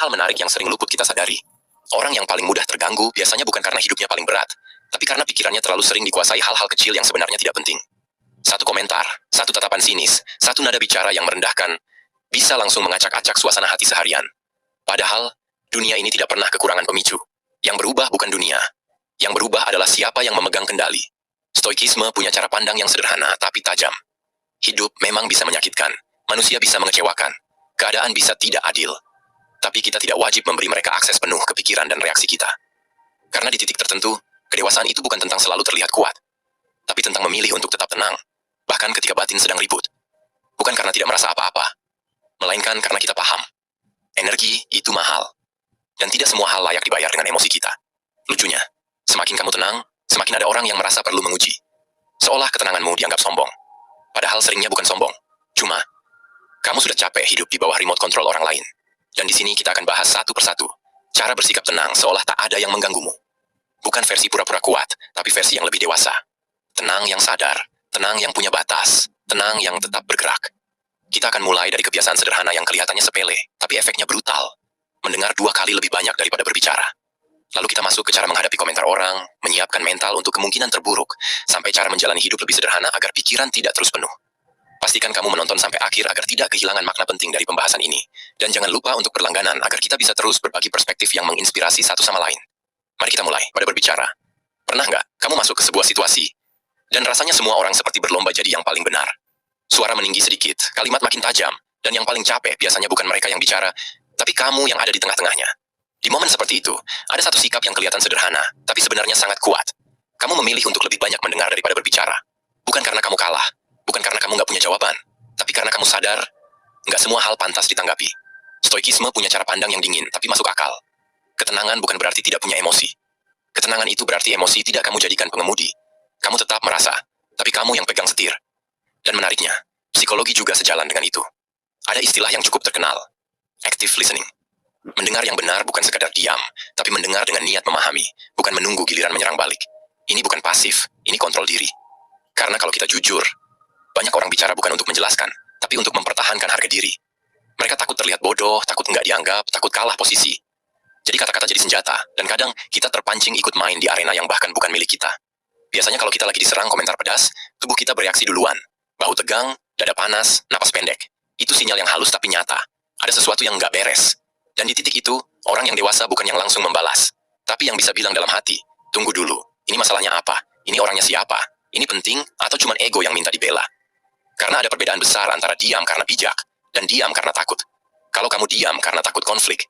hal menarik yang sering luput kita sadari. Orang yang paling mudah terganggu biasanya bukan karena hidupnya paling berat, tapi karena pikirannya terlalu sering dikuasai hal-hal kecil yang sebenarnya tidak penting. Satu komentar, satu tatapan sinis, satu nada bicara yang merendahkan, bisa langsung mengacak-acak suasana hati seharian. Padahal, dunia ini tidak pernah kekurangan pemicu. Yang berubah bukan dunia. Yang berubah adalah siapa yang memegang kendali. Stoikisme punya cara pandang yang sederhana tapi tajam. Hidup memang bisa menyakitkan, manusia bisa mengecewakan, keadaan bisa tidak adil. Tapi kita tidak wajib memberi mereka akses penuh ke pikiran dan reaksi kita. Karena di titik tertentu, kedewasaan itu bukan tentang selalu terlihat kuat, tapi tentang memilih untuk tetap tenang, bahkan ketika batin sedang ribut. Bukan karena tidak merasa apa-apa, melainkan karena kita paham. Energi itu mahal, dan tidak semua hal layak dibayar dengan emosi kita. Lucunya, semakin kamu tenang, semakin ada orang yang merasa perlu menguji. Seolah ketenanganmu dianggap sombong. Padahal seringnya bukan sombong. Cuma, kamu sudah capek hidup di bawah remote control orang lain. Dan di sini kita akan bahas satu persatu. Cara bersikap tenang seolah tak ada yang mengganggumu. Bukan versi pura-pura kuat, tapi versi yang lebih dewasa. Tenang yang sadar, tenang yang punya batas, tenang yang tetap bergerak. Kita akan mulai dari kebiasaan sederhana yang kelihatannya sepele, tapi efeknya brutal. Mendengar 2 kali lebih banyak daripada berbicara. Lalu kita masuk ke cara menghadapi komentar orang, menyiapkan mental untuk kemungkinan terburuk, sampai cara menjalani hidup lebih sederhana agar pikiran tidak terus penuh. Pastikan kamu menonton sampai akhir agar tidak kehilangan makna penting dari pembahasan ini. Dan jangan lupa untuk berlangganan agar kita bisa terus berbagi perspektif yang menginspirasi satu sama lain. Mari kita mulai pada berbicara. Pernah nggak kamu masuk ke sebuah situasi, dan rasanya semua orang seperti berlomba jadi yang paling benar? Suara meninggi sedikit, kalimat makin tajam, dan yang paling capek biasanya bukan mereka yang bicara, tapi kamu yang ada di tengah-tengahnya. Di momen seperti itu, ada satu sikap yang kelihatan sederhana, tapi sebenarnya sangat kuat. Kamu memilih untuk lebih banyak mendengar daripada berbicara. Bukan karena kamu kalah, bukan karena kamu nggak punya jawaban, tapi karena kamu sadar, nggak semua hal pantas ditanggapi. Stoikisme punya cara pandang yang dingin, tapi masuk akal. Ketenangan bukan berarti tidak punya emosi. Ketenangan itu berarti emosi tidak kamu jadikan pengemudi. Kamu tetap merasa, tapi kamu yang pegang setir. Dan menariknya, psikologi juga sejalan dengan itu. Ada istilah yang cukup terkenal, active listening. Mendengar yang benar bukan sekadar diam, tapi mendengar dengan niat memahami, bukan menunggu giliran menyerang balik. Ini bukan pasif, ini kontrol diri. Karena kalau kita jujur, banyak orang bicara bukan untuk menjelaskan, tapi untuk mempertahankan harga diri. Mereka takut terlihat bodoh, takut nggak dianggap, takut kalah posisi. Jadi kata-kata jadi senjata, dan kadang kita terpancing ikut main di arena yang bahkan bukan milik kita. Biasanya kalau kita lagi diserang komentar pedas, tubuh kita bereaksi duluan. Bahu tegang, dada panas, napas pendek. Itu sinyal yang halus tapi nyata. Ada sesuatu yang nggak beres. Dan di titik itu, orang yang dewasa bukan yang langsung membalas, tapi yang bisa bilang dalam hati, tunggu dulu, ini masalahnya apa? Ini orangnya siapa? Ini penting atau cuma ego yang minta dibela? Karena ada perbedaan besar antara diam karena bijak, dan diam karena takut. Kalau kamu diam karena takut konflik,